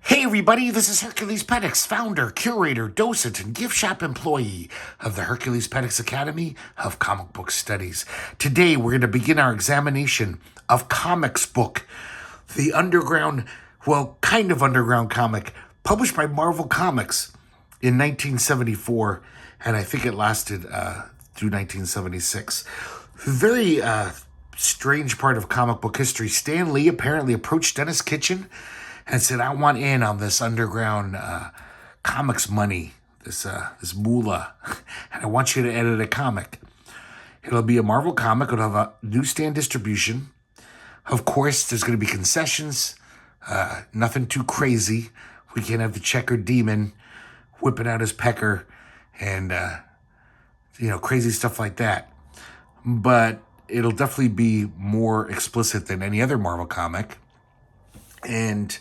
Hey everybody, this is herculespetix, founder, curator, docent, and gift shop employee of the herculespetix Academy of Comic Book Studies. Today we're going to begin our examination of Comix book, the underground, kind of underground comic, published by Marvel Comics in 1974, and I think it lasted through 1976. Very strange part of comic book history. Stan Lee apparently approached Dennis Kitchen and said, I want in on this underground comics money, this moolah, and I want you to edit a comic. It'll be a Marvel comic. It'll have a newsstand distribution. Of course, there's going to be concessions, nothing too crazy. We can't have the checkered demon whipping out his pecker and, crazy stuff like that. But it'll definitely be more explicit than any other Marvel comic. And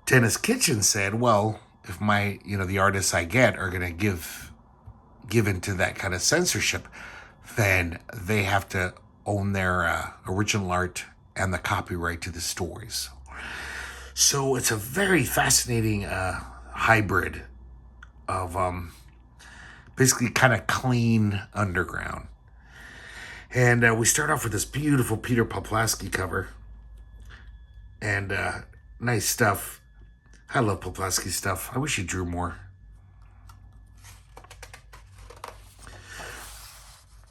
Dennis Kitchen said, well, if the artists I get are going to give into that kind of censorship, then they have to own their original art and the copyright to the stories. So it's a very fascinating hybrid of basically kind of clean underground. And we start off with this beautiful Peter Poplaski cover. And nice stuff. I love Poplaski stuff. I wish he drew more.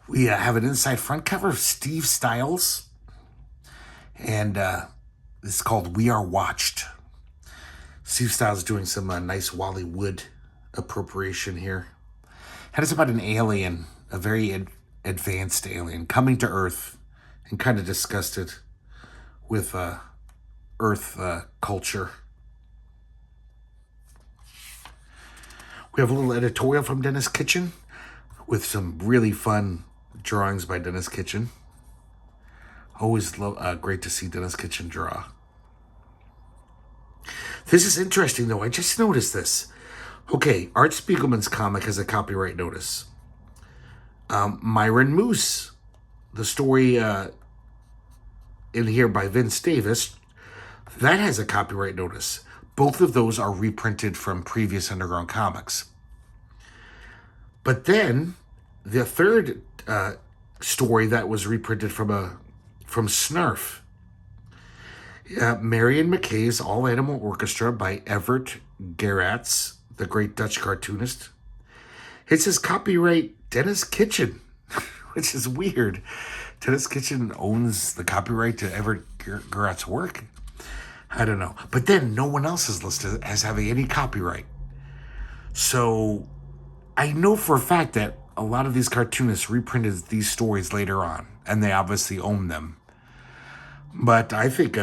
We have an inside front cover of Steve Stiles. And this is called We Are Watched. Steve Stiles doing some nice Wally Wood appropriation here. And it's about an alien, a very advanced alien, coming to Earth and kind of disgusted with Earth culture. We have a little editorial from Dennis Kitchen with some really fun drawings by Dennis Kitchen. Always great to see Dennis Kitchen draw. This is interesting, though. I just noticed this. Okay, Art Spiegelman's comic has a copyright notice. Myron Moose, the story in here by Vince Davis, that has a copyright notice. Both of those are reprinted from previous underground comics. But then the third story that was reprinted from Snarf, Marion McKay's All Animal Orchestra by Evert Gerrits, the great Dutch cartoonist. It says copyright Dennis Kitchen, which is weird. Dennis Kitchen owns the copyright to Evert Gerrits' work. I don't know. But then no one else is listed as having any copyright. So I know for a fact that a lot of these cartoonists reprinted these stories later on, and they obviously own them. But I think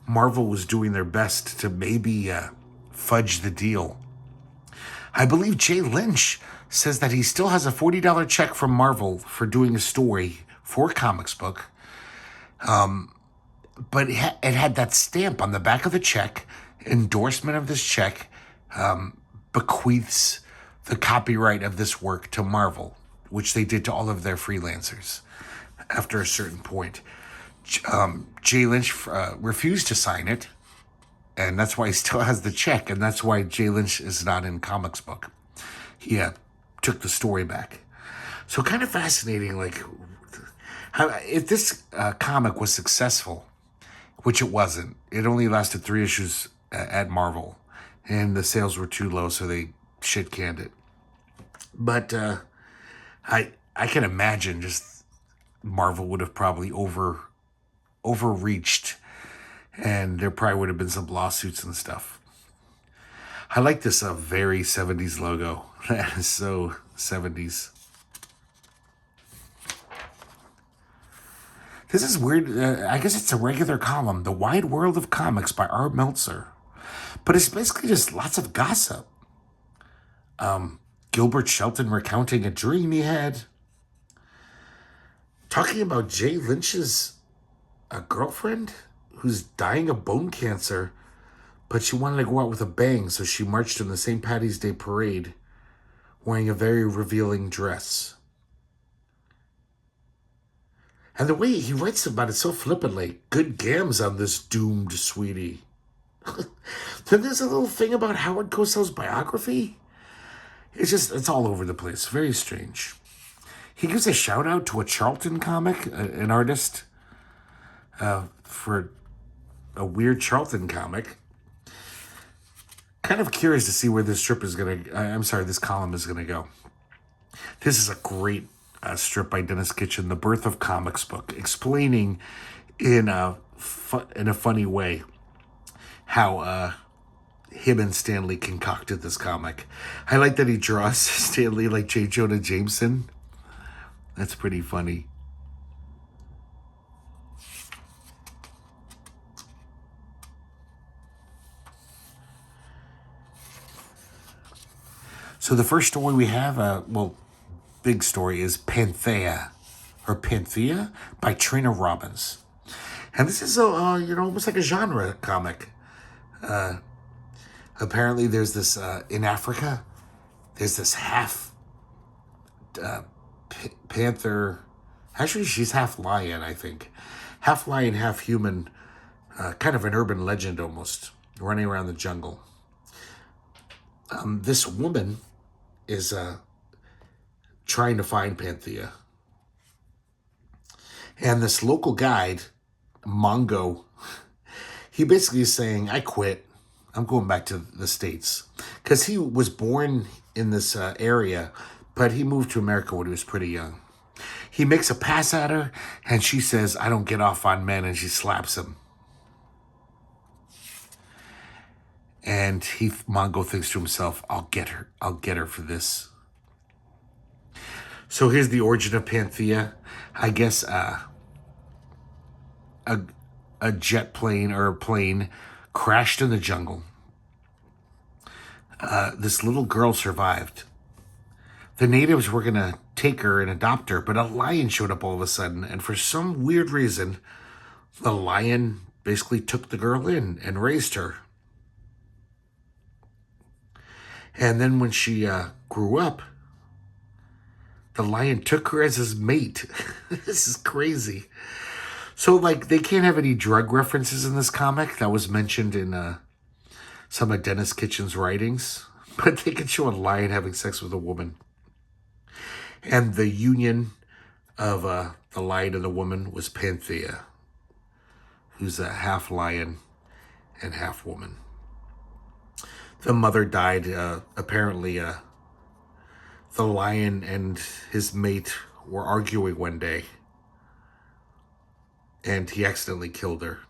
Marvel was doing their best to maybe fudge the deal. I believe Jay Lynch says that he still has a $40 check from Marvel for doing a story for a comics book. But it had that stamp on the back of the check. Endorsement of this check bequeaths the copyright of this work to Marvel, which they did to all of their freelancers after a certain point. Jay Lynch refused to sign it, and that's why he still has the check, and that's why Jay Lynch is not in comics book. He took the story back. So kind of fascinating, like, if this comic was successful, which it wasn't. It only lasted 3 issues at Marvel, and the sales were too low, so they shit-canned it. But I can imagine just Marvel would have probably overreached, and there probably would have been some lawsuits and stuff. I like this very 70s logo. That is so 70s. This is weird. I guess it's a regular column, The Wide World of Comics by R. Meltzer. But it's basically just lots of gossip. Gilbert Shelton recounting a dream he had. Talking about Jay Lynch's girlfriend who's dying of bone cancer, but she wanted to go out with a bang, so she marched in the St. Paddy's Day parade wearing a very revealing dress. And the way he writes about it so flippantly, good gams on this doomed sweetie. So there's a little thing about Howard Cosell's biography. It's all over the place. Very strange. He gives a shout out to a Charlton comic, an artist, for a weird Charlton comic. Kind of curious to see where this strip is going to, this column is going to go. This is a great strip by Dennis Kitchen, The Birth of Comics book, explaining in a funny way how him and Stanley concocted this comic. I like that he draws Stanley like J. Jonah Jameson. That's pretty funny. So the first story we have, big story, is Panthea by Trina Robbins. And this is almost like a genre comic. Apparently there's this, in Africa, there's this half panther. Actually, she's half lion, I think. Half lion, half human, kind of an urban legend almost, running around the jungle. This woman is trying to find Panthea. And this local guide, Mongo, he basically is saying, I quit. I'm going back to the States. Because he was born in this area, but he moved to America when he was pretty young. He makes a pass at her, and she says, I don't get off on men, and she slaps him. And Mongo thinks to himself, I'll get her for this. So here's the origin of Panthea. I guess a jet plane or a plane crashed in the jungle. This little girl survived. The natives were going to take her and adopt her, but a lion showed up all of a sudden, and for some weird reason, the lion basically took the girl in and raised her. And then when she grew up, the lion took her as his mate. This is crazy. So, they can't have any drug references in this comic. That was mentioned in some of Dennis Kitchen's writings. But they could show a lion having sex with a woman. And the union of the lion and the woman was Panthea, who's a half lion and half woman. The mother died. Apparently, the lion and his mate were arguing one day, and he accidentally killed her.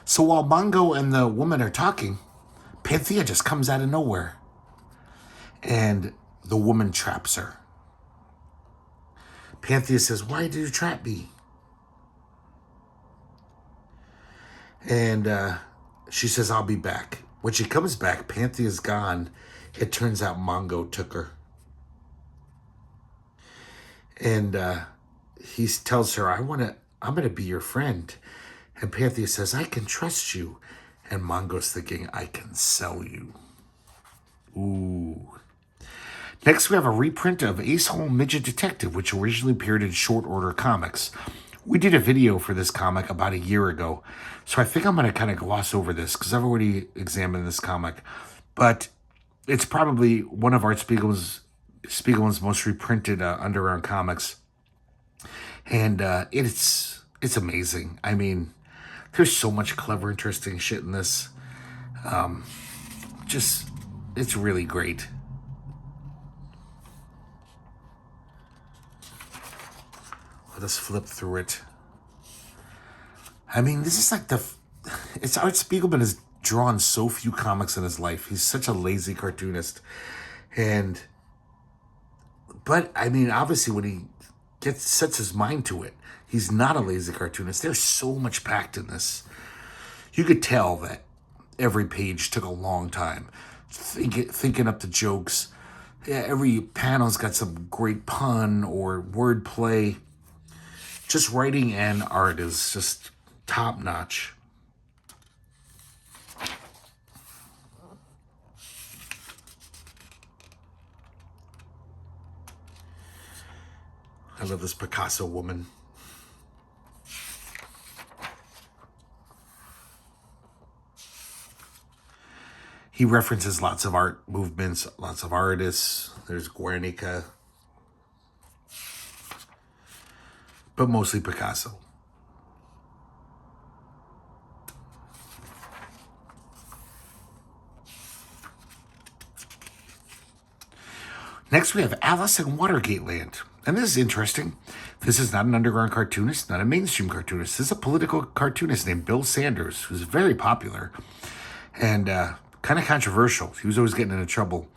So while Mongo and the woman are talking, Panthea just comes out of nowhere, and the woman traps her. Panthea says, why did you trap me? And she says, I'll be back. When she comes back, Panthea's gone. It turns out Mongo took her. And he tells her, I'm going to be your friend. And Panthea says, I can trust you. And Mongo's thinking, I can sell you. Ooh. Next, we have a reprint of Ace Home Midget Detective, which originally appeared in Short Order Comics. We did a video for this comic about a year ago, so I think I'm going to kind of gloss over this because I've already examined this comic. But it's probably one of Art Spiegelman's most reprinted underground comics. And it's amazing. I mean, there's so much clever, interesting shit in this. It's really great. Let us flip through it. I mean, this is it's Art Spiegelman has drawn so few comics in his life. He's such a lazy cartoonist. But I mean, obviously when he sets his mind to it, he's not a lazy cartoonist. There's so much packed in this. You could tell that every page took a long time. Thinking up the jokes. Yeah, every panel's got some great pun or word play. Just writing and art is just top notch. I love this Picasso woman. He references lots of art movements, lots of artists. There's Guernica, but mostly Picasso. Next, we have Alice in Watergate Land. And this is interesting. This is not an underground cartoonist, not a mainstream cartoonist. This is a political cartoonist named Bill Sanders, who's very popular and kind of controversial. He was always getting into trouble.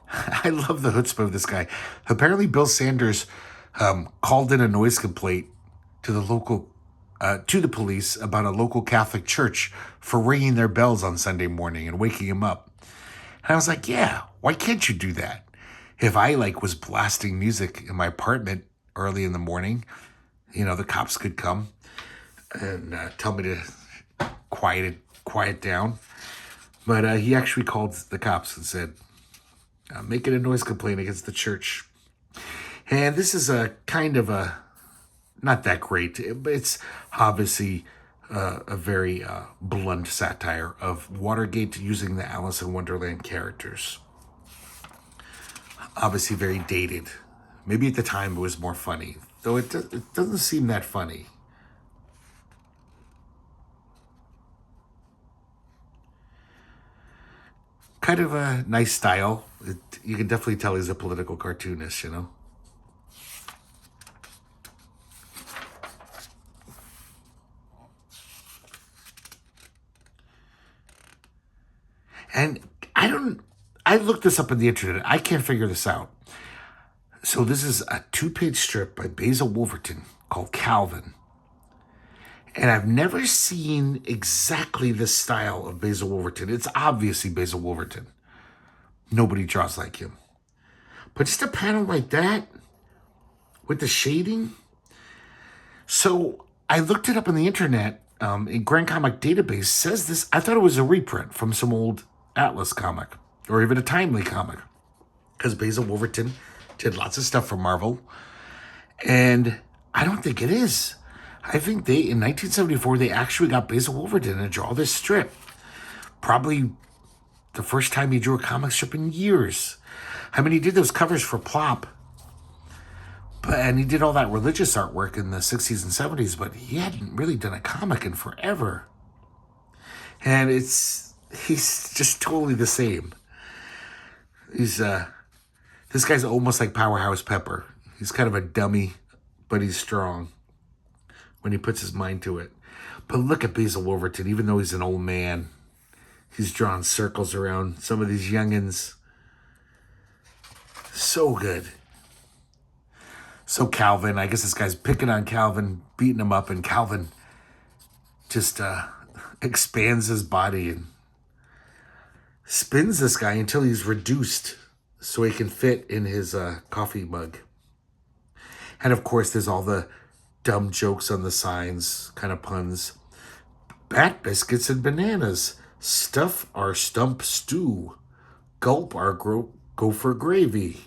I love the chutzpah of this guy. Apparently, Bill Sanders called in a noise complaint to the police about a local Catholic church for ringing their bells on Sunday morning and waking him up. And I was like, yeah, why can't you do that? If I was blasting music in my apartment early in the morning, the cops could come and tell me to quiet down. But he actually called the cops and said, I'm making a noise complaint against the church. And this is a kind of not that great, but it's obviously a very blunt satire of Watergate using the Alice in Wonderland characters. Obviously very dated. Maybe at the time it was more funny, though it doesn't seem that funny. Kind of a nice style. You can definitely tell he's a political cartoonist, And I looked this up on the internet. I can't figure this out. So this is a 2-page strip by Basil Wolverton called Calvin. And I've never seen exactly the style of Basil Wolverton. It's obviously Basil Wolverton. Nobody draws like him. But just a panel like that with the shading. So I looked it up on the internet. In Grand Comic Database says this. I thought it was a reprint from some old Atlas comic or even a Timely comic, because Basil Wolverton did lots of stuff for Marvel. And I don't think it is. I think in 1974, they actually got Basil Wolverton to draw this strip. Probably the first time he drew a comic strip in years. I mean, he did those covers for Plop. And he did all that religious artwork in the 60s and 70s, but he hadn't really done a comic in forever. And he's just totally the same. This guy's almost like Powerhouse Pepper. He's kind of a dummy, but he's strong when he puts his mind to it. But look at Basil Wolverton, even though he's an old man, he's drawn circles around some of these youngins. So good. So Calvin, I guess this guy's picking on Calvin, beating him up, and Calvin just expands his body and spins this guy until he's reduced so he can fit in his coffee mug. And of course, there's all the dumb jokes on the signs, kind of puns. Bat biscuits and bananas. Stuff our stump stew. Gulp our gopher gravy.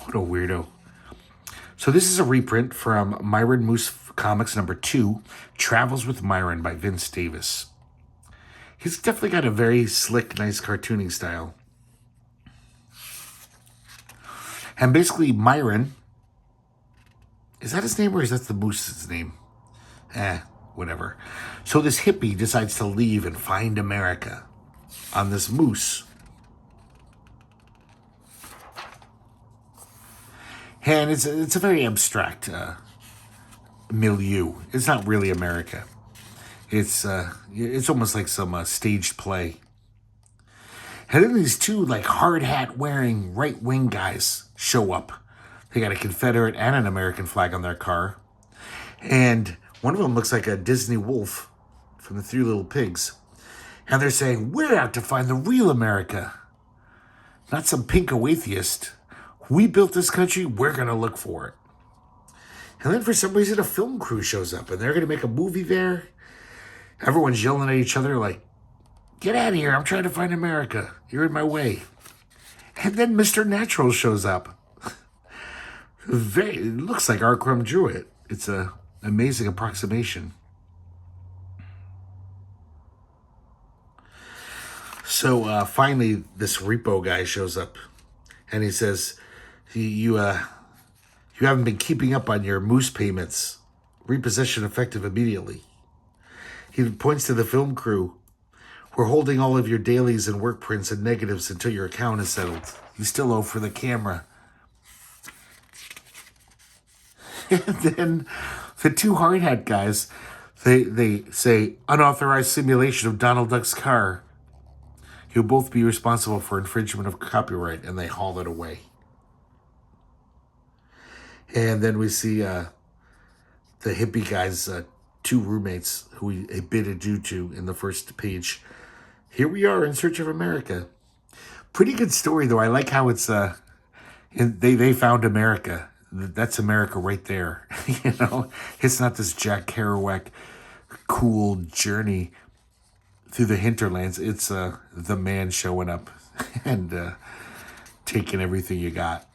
What a weirdo. So this is a reprint from Myron Moose Comics number 2, Travels with Myron by Vince Davis. He's definitely got a very slick, nice cartooning style. And basically Myron, is that his name or is that the moose's name? Whatever. So this hippie decides to leave and find America on this moose. And it's a very abstract milieu. It's not really America. It's almost like some staged play. And then these two hard hat wearing right wing guys show up. They got a Confederate and an American flag on their car. And one of them looks like a Disney wolf from the Three Little Pigs. And they're saying, we're out to find the real America. Not some pinko atheist. We built this country, we're going to look for it. And then for some reason, a film crew shows up, and they're going to make a movie there. Everyone's yelling at each other like, get out of here, I'm trying to find America. You're in my way. And then Mr. Natural shows up. It looks like R. Crumb drew it. It's an amazing approximation. So finally, this repo guy shows up, and he says, "You haven't been keeping up on your moose payments. Repossession effective immediately." He points to the film crew. "We're holding all of your dailies and work prints and negatives until your account is settled. You still owe for the camera." And then the two hard hat guys, they say, "Unauthorized simulation of Donald Duck's car. You'll both be responsible for infringement of copyright," and they haul it away. And then we see the hippie guy's two roommates who he bid adieu to in the first page. "Here we are in search of America." Pretty good story, though. I like how it's they found America. That's America right there. It's not this Jack Kerouac cool journey through the hinterlands. It's the man showing up and taking everything you got.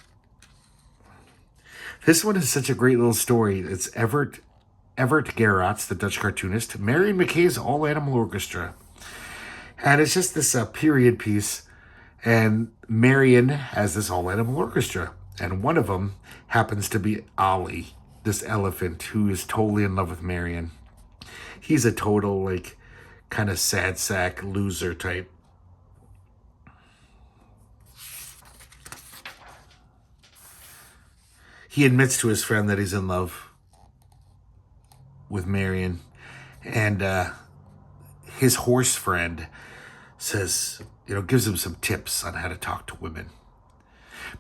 This one is such a great little story. It's Evert Gerards, the Dutch cartoonist, Marion McKay's All Animal Orchestra. And it's just this period piece. And Marion has this All Animal Orchestra. And one of them happens to be Ollie, this elephant who is totally in love with Marion. He's a total, kind of sad sack loser type. He admits to his friend that he's in love with Marion. And his horse friend says, gives him some tips on how to talk to women.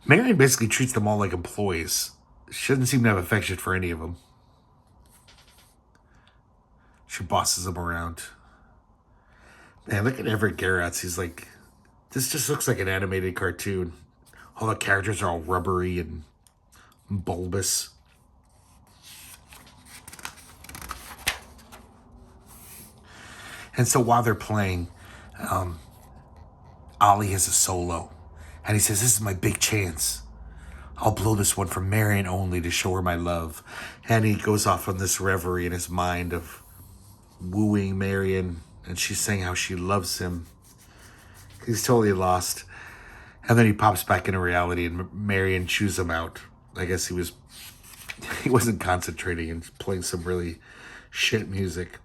Marion basically treats them all like employees. She doesn't seem to have affection for any of them. She bosses them around. Man, look at Everett Gerards. He's like, this just looks like an animated cartoon. All the characters are all rubbery and bulbous. And so while they're playing, Ollie has a solo. And he says, "This is my big chance. I'll blow this one for Marion only to show her my love." And he goes off on this reverie in his mind of wooing Marion. And she's saying how she loves him. He's totally lost. And then he pops back into reality and Marion chews him out. I guess he wasn't concentrating and playing some really shit music.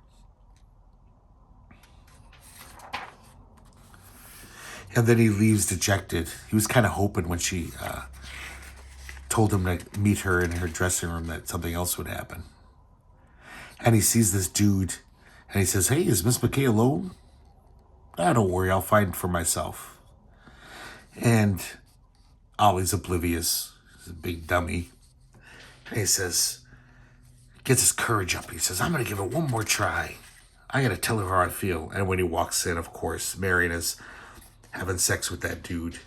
And then he leaves dejected. He was kind of hoping when she told him to meet her in her dressing room that something else would happen. And he sees this dude, and he says, "Hey, is Miss McKay alone?" "Don't worry, I'll find for myself." And Ollie's oblivious. He's a big dummy. And he says, gets his courage up. He says, "I'm going to give it one more try. I got to tell her how I feel." And when he walks in, of course, Marion is having sex with that dude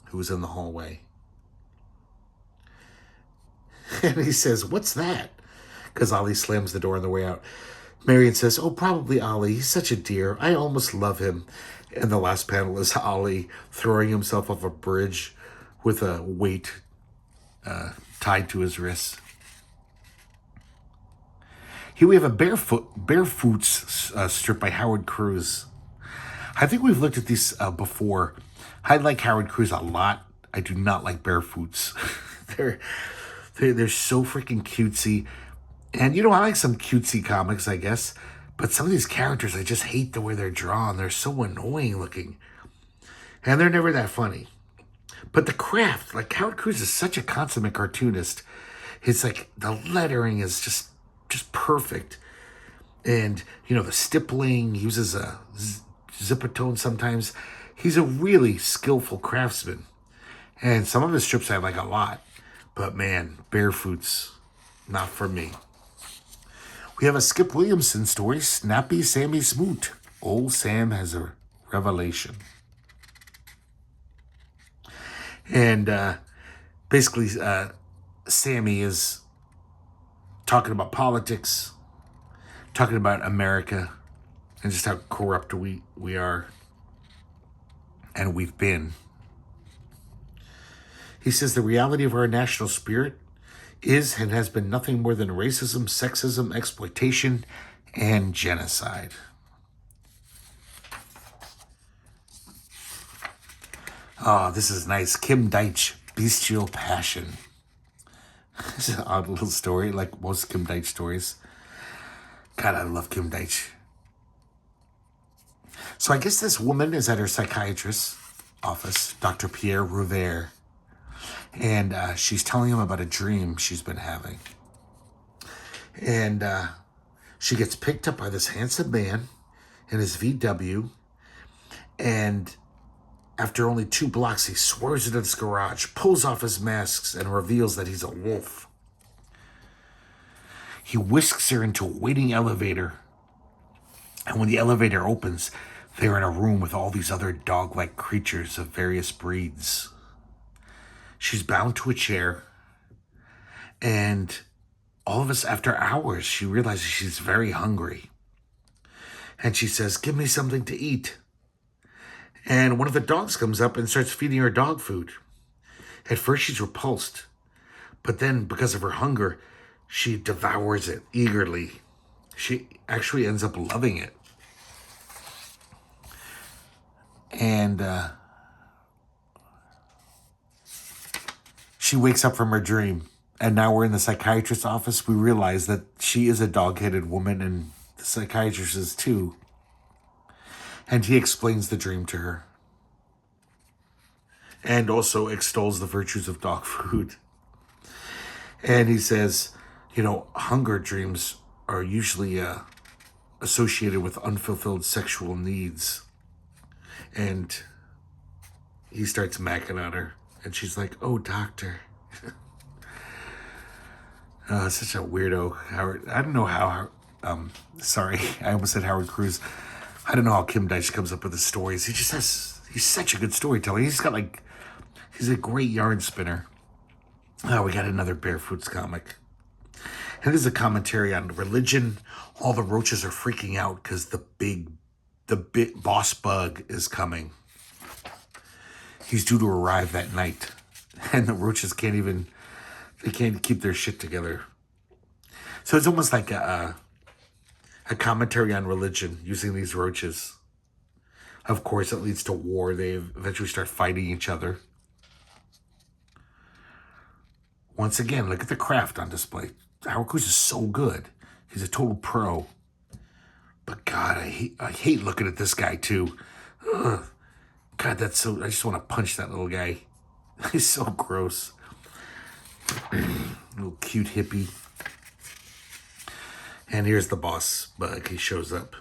who was in the hallway. And he says, "What's that?" Because Ollie slams the door on the way out. Marion says, "Oh, probably Ollie. He's such a dear. I almost love him." And the last panel is Ollie throwing himself off a bridge with a weight tied to his wrists. Here we have a Barefoots strip by Howard Cruz. I think we've looked at these before. I like Howard Cruz a lot. I do not like Barefoots. They're so freaking cutesy. And, I like some cutesy comics, I guess. But some of these characters, I just hate the way they're drawn. They're so annoying looking. And they're never that funny. But the craft, Howard Cruz is such a consummate cartoonist. It's the lettering is just perfect. And, the stippling, he uses a zippertone sometimes. He's a really skillful craftsman. And some of his strips I like a lot. But man, Barefoots, not for me. We have a Skip Williamson story, Snappy Sammy Smoot. Old Sam has a revelation. And basically, Sammy is talking about politics, talking about America, and just how corrupt we are and we've been. He says the reality of our national spirit is and has been nothing more than racism, sexism, exploitation, and genocide. Oh, this is nice. Kim Deitch, Bestial Passion. It's an odd little story, like most Kim Deitch stories. God, I love Kim Deitch. So I guess this woman is at her psychiatrist's office, Dr. Pierre Rouvert, and she's telling him about a dream she's been having. And she gets picked up by this handsome man in his VW, and after only 2 blocks, he swerves into this garage, pulls off his masks, and reveals that he's a wolf. He whisks her into a waiting elevator, and when the elevator opens, they're in a room with all these other dog-like creatures of various breeds. She's bound to a chair, and all of us, after hours, she realizes she's very hungry. And she says, "Give me something to eat." And one of the dogs comes up and starts feeding her dog food. At first, she's repulsed, but then, because of her hunger, she devours it eagerly. She actually ends up loving it. And she wakes up from her dream. And now we're in the psychiatrist's office. We realize that she is a dog-headed woman, and the psychiatrist is too. And he explains the dream to her. And also extols the virtues of dog food. And he says, hunger dreams are usually associated with unfulfilled sexual needs. And he starts macking on her. And she's like, "Oh, doctor." Such a weirdo. Howard. I don't know how. Sorry, I almost said Howard Cruz. I don't know how Kim Deitch comes up with the stories. He's such a good storyteller. He's a great yarn spinner. Oh, we got another Barefoots comic. And this is a commentary on religion. All the roaches are freaking out because the big boss bug is coming. He's due to arrive that night. And the roaches can't keep their shit together. So it's almost like a commentary on religion using these roaches. Of course, it leads to war. They eventually start fighting each other. Once again, look at the craft on display. Howard Cruz is so good. He's a total pro. But God, I hate looking at this guy too. Ugh. God, I just want to punch that little guy. He's so gross. Little cute hippie. And here's the boss bug. He shows up.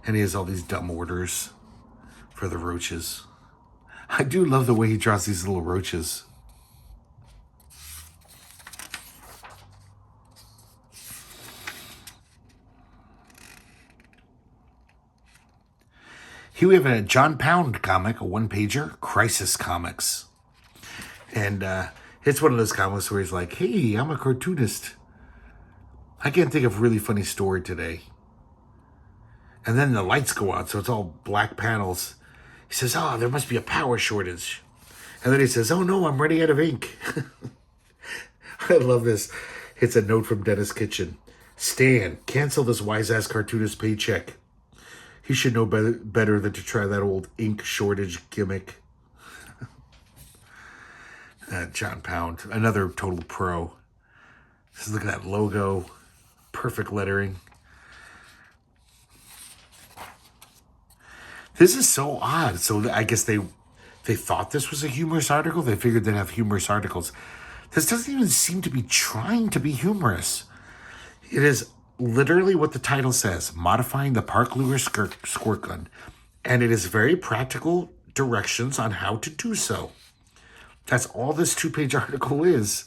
And he has all these dumb orders for the roaches. I do love the way he draws these little roaches. Here we have a John Pound comic, a one-pager, Crisis Comics. And it's one of those comics where he's like, "Hey, I'm a cartoonist. I can't think of a really funny story today." And then the lights go out, so it's all black panels. He says, "Oh, there must be a power shortage." And then he says, "Oh no, I'm running out of ink." I love this. It's a note from Dennis Kitchen. "Stan, cancel this wise-ass cartoonist paycheck. He should know better than to try that old ink shortage gimmick." John Pound, another total pro. Just look at that logo. Perfect lettering. This is so odd. So I guess they thought this was a humorous article. They figured they'd have humorous articles. This doesn't even seem to be trying to be humorous. It is literally what the title says, modifying the Park Luger squirt gun. And it is very practical directions on how to do so. That's all this 2-page article is.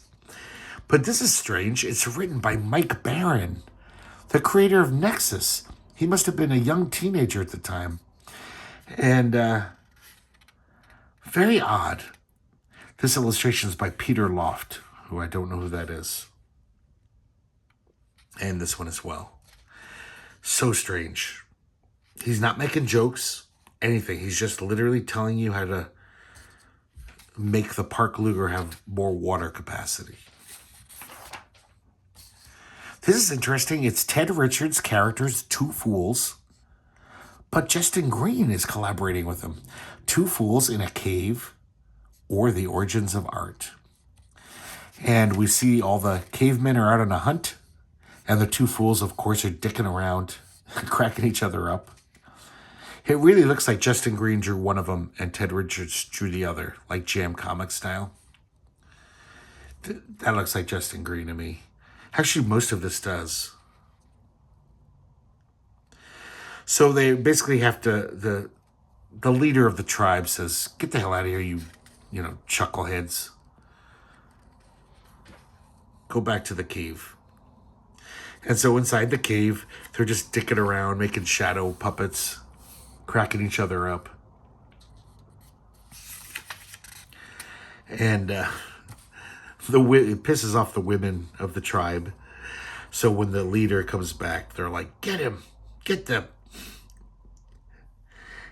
But this is strange. It's written by Mike Barron, the creator of Nexus. He must have been a young teenager at the time. And very odd. This illustration is by Peter Loft, who I don't know who that is. And this one as well. So strange. He's not making jokes, anything. He's just literally telling you how to make the Park Luger have more water capacity. This is interesting. It's Ted Richards' characters, 2 fools, But Justin Green is collaborating with him. Two Fools in a Cave, or The Origins of Art. And we see all the cavemen are out on a hunt, and the two fools, of course, are dicking around, cracking each other up. It really looks like Justin Green drew one of them and Ted Richards drew the other, like Jam Comic style. That looks like Justin Green to me. Actually, most of this does. So they basically have to, the leader of the tribe says, "Get the hell out of here, you chuckleheads. Go back to the cave." And so inside the cave, they're just dicking around, making shadow puppets, cracking each other up. And it pisses off the women of the tribe. So when the leader comes back, they're like, "Get him, get them."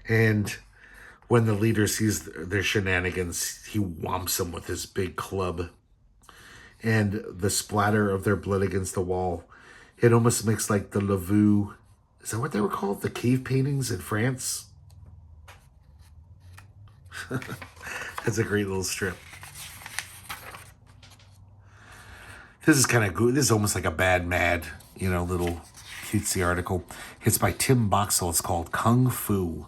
And when the leader sees their shenanigans, he whomps them with his big club. And the splatter of their blood against the wall, it almost makes like the Lavaux, is that what they were called? The cave paintings in France? That's a great little strip. This is kind of good. This is almost like a Bad Mad, little cutesy article. It's by Tim Boxall. It's called Kung Fu.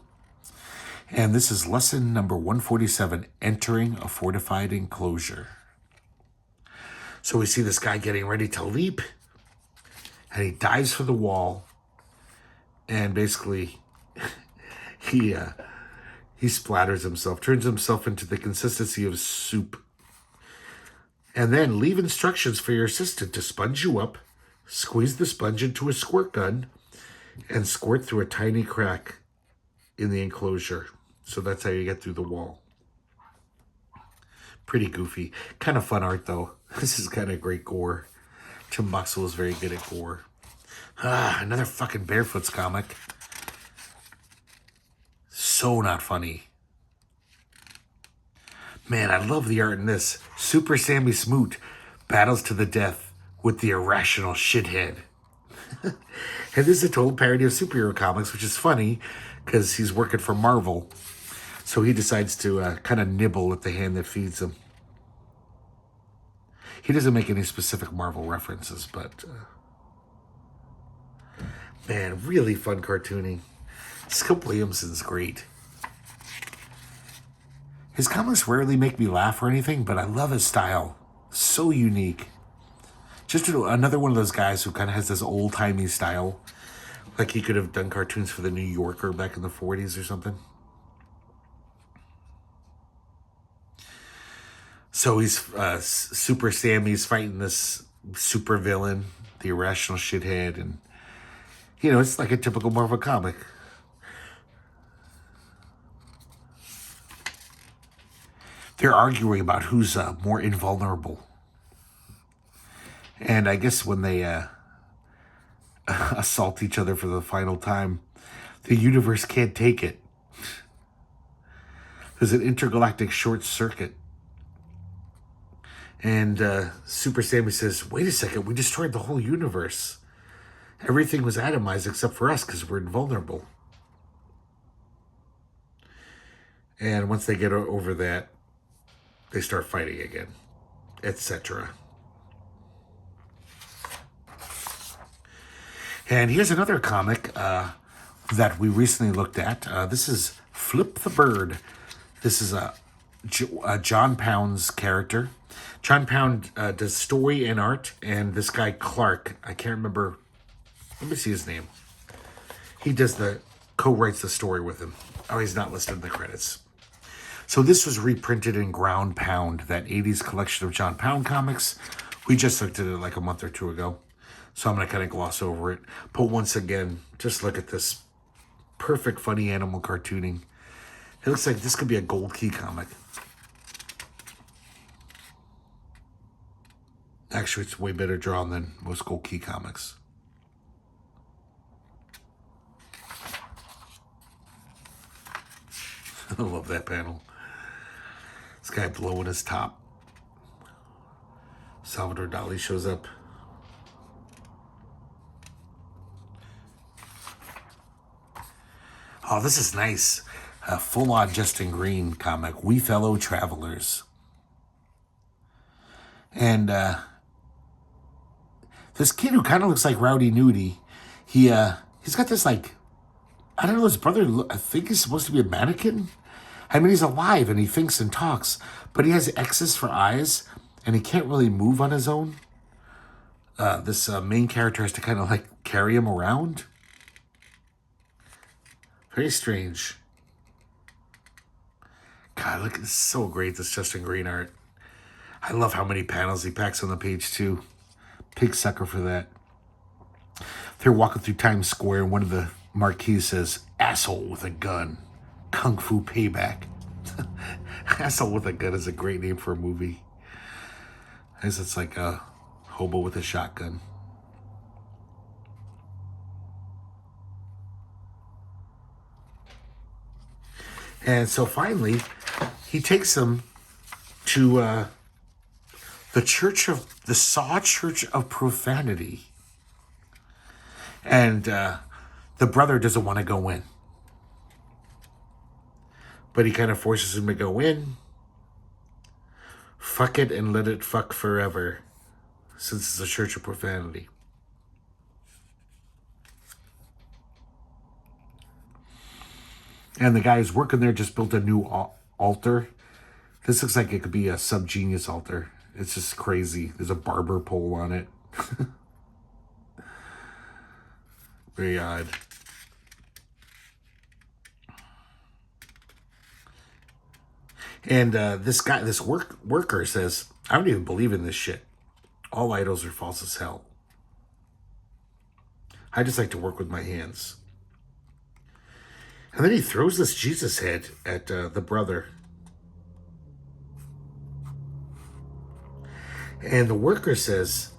And this is lesson number 147, Entering a Fortified Enclosure. So we see this guy getting ready to leap, and he dives for the wall, and basically he splatters himself, turns himself into the consistency of soup. And then leave instructions for your assistant to sponge you up, squeeze the sponge into a squirt gun, and squirt through a tiny crack in the enclosure. So that's how you get through the wall. Pretty goofy. Kind of fun art, though. This is kind of great gore. Tim Boxall is very good at gore. Another fucking Barefoots comic. So not funny. Man, I love the art in this. Super Sammy Smoot battles to the death with the irrational shithead. And this is a total parody of superhero comics, which is funny because he's working for Marvel. So he decides to kind of nibble at the hand that feeds him. He doesn't make any specific Marvel references, but man, really fun cartooning. Skip Williamson's great. His comics rarely make me laugh or anything, but I love his style. So unique. Just another one of those guys who kind of has this old-timey style. Like he could have done cartoons for the New Yorker back in the 40s or something. So he's Super Sammy's fighting this super villain, the irrational shithead, and it's like a typical Marvel comic. They're arguing about who's more invulnerable. And I guess when they assault each other for the final time, the universe can't take it. There's an intergalactic short circuit. And Super Sammy says, "Wait a second, we destroyed the whole universe. Everything was atomized except for us because we're invulnerable." And once they get over that, they start fighting again, etc. And here's another comic that we recently looked at. This is Flip the Bird. This is a John Pound's character. John Pound does story and art, and this guy Clark, I can't remember, let me see his name. He co-writes the story with him. Oh, he's not listed in the credits. So this was reprinted in Ground Pound, that 80s collection of John Pound comics. We just looked at it like a month or two ago, so I'm going to kind of gloss over it. But once again, just look at this perfect funny animal cartooning. It looks like this could be a Gold Key comic. Actually, it's way better drawn than most Gold Key comics. I love that panel. This guy blowing his top. Salvador Dali shows up. Oh, this is nice. A full-on Justin Green comic, We Fellow Travelers. And this kid who kind of looks like Rowdy Nudie, he's got this, like, I don't know, his brother, I think he's supposed to be a mannequin. I mean, he's alive and he thinks and talks, but he has X's for eyes and he can't really move on his own. This main character has to kind of like carry him around. Very strange. God, look, it's so great, this Justin Green art. I love how many panels he packs on the page, too. Pig sucker for that. They're walking through Times Square, and one of the marquees says, "Asshole with a gun. Kung Fu Payback." Asshole with a Gun is a great name for a movie. I guess it's like a hobo with a shotgun. And so finally, he takes them to the Saw Church of Profanity. And the brother doesn't want to go in. But he kind of forces him to go in. Fuck it and let it fuck forever. Since it's a Church of Profanity. And the guy who's working there just built a new altar. This looks like it could be a subgenius altar. It's just crazy. There's a barber pole on it. Very odd. And this worker says, "I don't even believe in this shit. All idols are false as hell. I just like to work with my hands." And then he throws this Jesus head at the brother. And the worker says,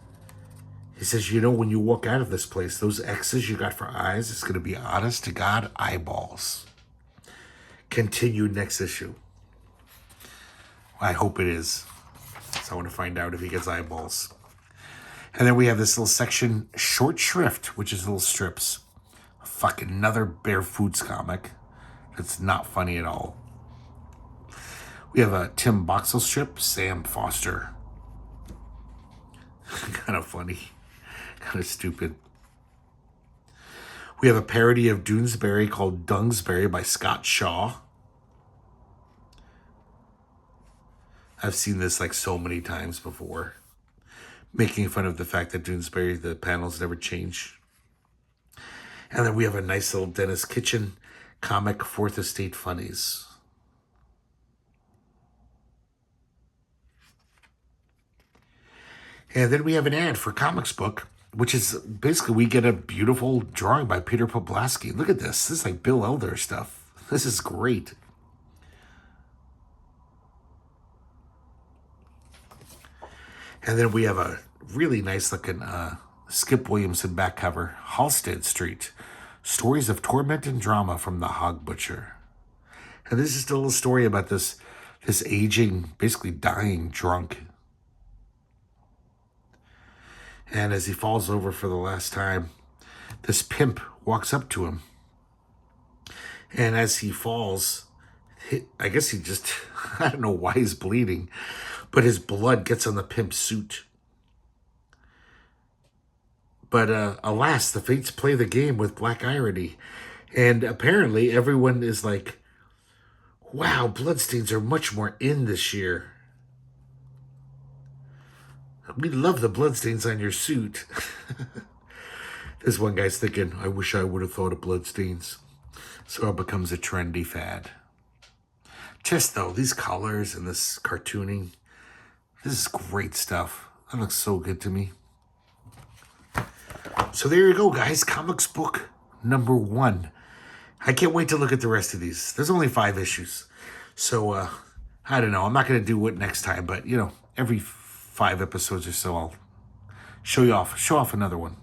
you know, when you walk out of this place, those X's you got for eyes, it's going to be honest to God eyeballs. Continue next issue. I hope it is. So I want to find out if he gets eyeballs. And then we have this little section, short shrift, which is little strips. Fucking another Bare Foods comic. It's not funny at all. We have a Tim Boxell strip, Sam Foster. Kind of funny. Kind of stupid. We have a parody of Doonesbury called Dungsbury by Scott Shaw. I've seen this like so many times before. Making fun of the fact that Doonesbury, the panels never change. And then we have a nice little Dennis Kitchen comic, Fourth Estate Funnies. And then we have an ad for Comix Book, which is basically we get a beautiful drawing by Peter Poblaski. Look at this. This is like Bill Elder stuff. This is great. And then we have a really nice looking Skip Williamson back cover, Halstead Street, Stories of Torment and Drama from the Hog Butcher. And this is still a little story about this aging, basically dying drunk. And as he falls over for the last time, this pimp walks up to him. And as he falls, I guess he just, I don't know why he's bleeding, but his blood gets on the pimp's suit. But alas, the fates play the game with black irony. And apparently everyone is like, wow, bloodstains are much more in this year. We love the bloodstains on your suit. This one guy's thinking, I wish I would have thought of bloodstains. So it becomes a trendy fad. Just though, these colors and this cartooning, this is great stuff. That looks so good to me. So there you go, guys. Comix Book number 1. I can't wait to look at the rest of these. There's only 5 issues. So, I don't know. I'm not going to do it next time, but, you know, every 5 episodes or so, I'll show off another one.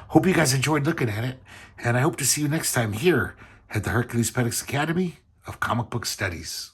Hope you guys enjoyed looking at it, and I hope to see you next time here at the Herculespetix Academy of Comic Book Studies.